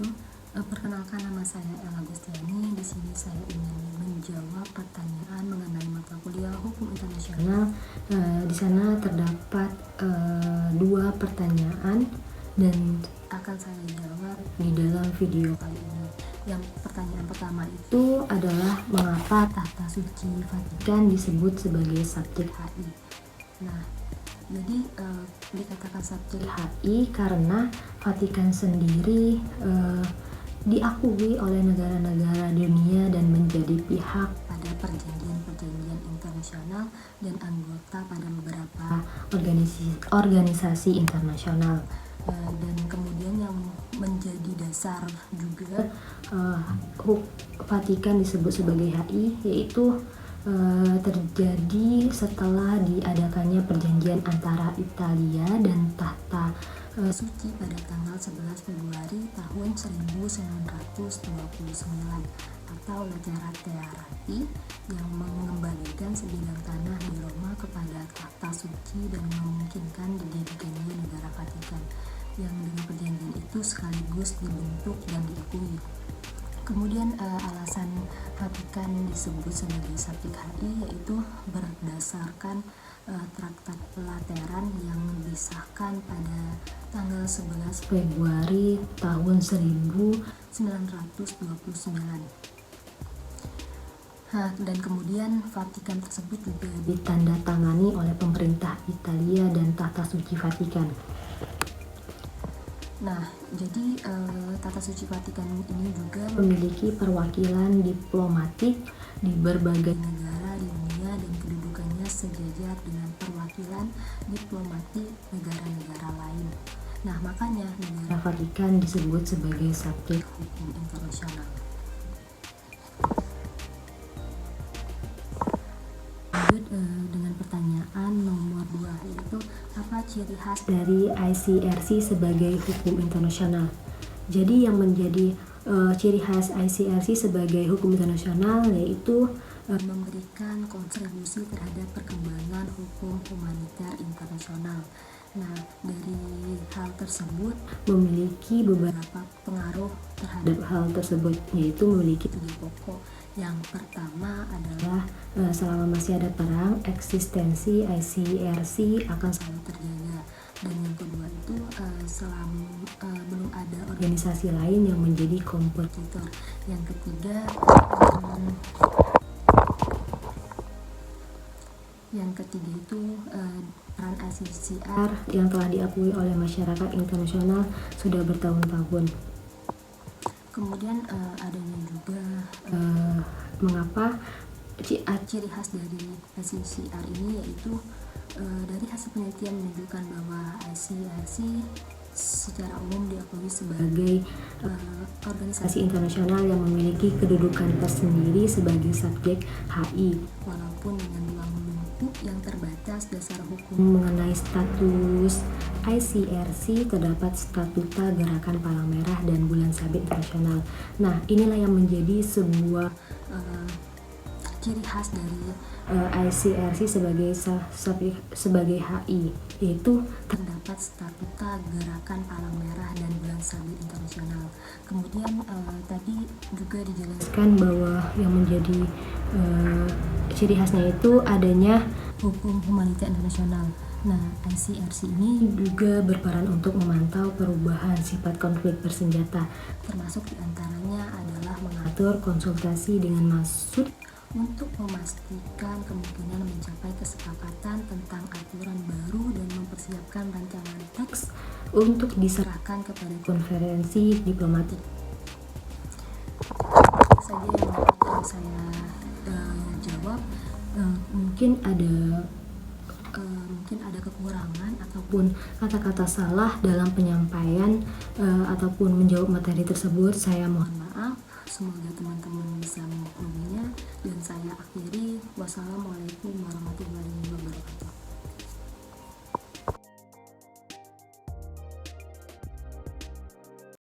wabarakatuh. Perkenalkan, nama saya Ella Gustiani. Di sini saya ingin menjawab pertanyaan mengenai mata kuliah Hukum Internasional. Di sana terdapat dua pertanyaan dan akan saya jawab di dalam video kali ini. Yang pertanyaan pertama itu adalah mengapa Tahta Suci Vatikan disebut sebagai subjek HI. Nah, jadi dikatakan subjek HI karena Vatikan sendiri diakui oleh negara-negara dunia dan menjadi pihak pada perjanjian-perjanjian internasional dan anggota pada beberapa organisasi internasional. Dan kemudian yang menjadi dasar juga Vatikan disebut sebagai HI yaitu terjadi setelah diadakannya perjanjian antara Italia dan Tahta Suci pada tanggal 11 Februari tahun 1929 atau Lateranense yang mengembalikan sebidang tanah di Roma kepada Tahta Suci dan memungkinkan didirikannya negara Vatikan yang dengan perjanjian itu sekaligus dibentuk dan diakui. Kemudian alasan Vatikan disebut sebagai subjek HI yaitu berdasarkan Traktat Lateran yang disahkan pada tanggal 11 Februari tahun 1929. Dan kemudian Vatikan tersebut juga ditandatangani oleh pemerintah Italia dan Tahta Suci Vatikan. Nah, jadi Tahta Suci Vatikan ini juga memiliki perwakilan diplomatik di berbagai negara di dunia dan kedudukannya sejajar dengan perwakilan diplomatik negara-negara lain. Nah, makanya negara Vatikan disebut sebagai subjek hukum internasional. Lanjut dengan pertanyaan nomor 2, yaitu apa ciri khas dari ICRC sebagai hukum internasional? Jadi yang menjadi ciri khas ICRC sebagai hukum internasional yaitu memberikan kontribusi terhadap perkembangan hukum humaniter internasional. Nah, dari hal tersebut memiliki beberapa pengaruh terhadap hal tersebut, yaitu memiliki 3 pokok. Yang pertama adalah selama masih ada perang, eksistensi ICRC akan selalu terjaga. Dan yang kedua itu belum ada organisasi lain yang menjadi kompetitor. Yang ketiga itu peran ICCR yang telah diakui oleh masyarakat internasional sudah bertahun-tahun. Kemudian adanya juga mengapa ciri khas dari ICCR ini yaitu dari hasil penelitian menunjukkan bahwa ICRC secara umum diakui sebagai organisasi internasional yang memiliki kedudukan tersendiri sebagai subjek HI, walaupun dengan ruang lingkup yang terbatas. Dasar hukum mengenai status ICRC terdapat Statuta Gerakan Palang Merah dan Bulan Sabit Internasional. Nah, inilah yang menjadi sebuah ciri khas dari ICRC sebagai HI, yaitu terdapat Statuta Gerakan Palang Merah dan Bulan Sabit Internasional. Kemudian tadi juga dijelaskan bahwa yang menjadi ciri khasnya itu adanya hukum humaniter internasional. Nah, ICRC ini juga berperan untuk memantau perubahan sifat konflik bersenjata, termasuk diantaranya adalah mengatur konsultasi dengan maksud untuk memastikan kemungkinan mencapai kesepakatan tentang aturan baru dan mempersiapkan rancangan teks untuk diserahkan kepada konferensi diplomatik. Itu saja yang akan saya jawab. Mungkin ada kekurangan ataupun kata-kata salah dalam penyampaian ataupun menjawab materi tersebut. Saya mohon maaf. Semoga teman-teman bisa memakluminya dan saya akhiri. Wassalamualaikum warahmatullahi wabarakatuh.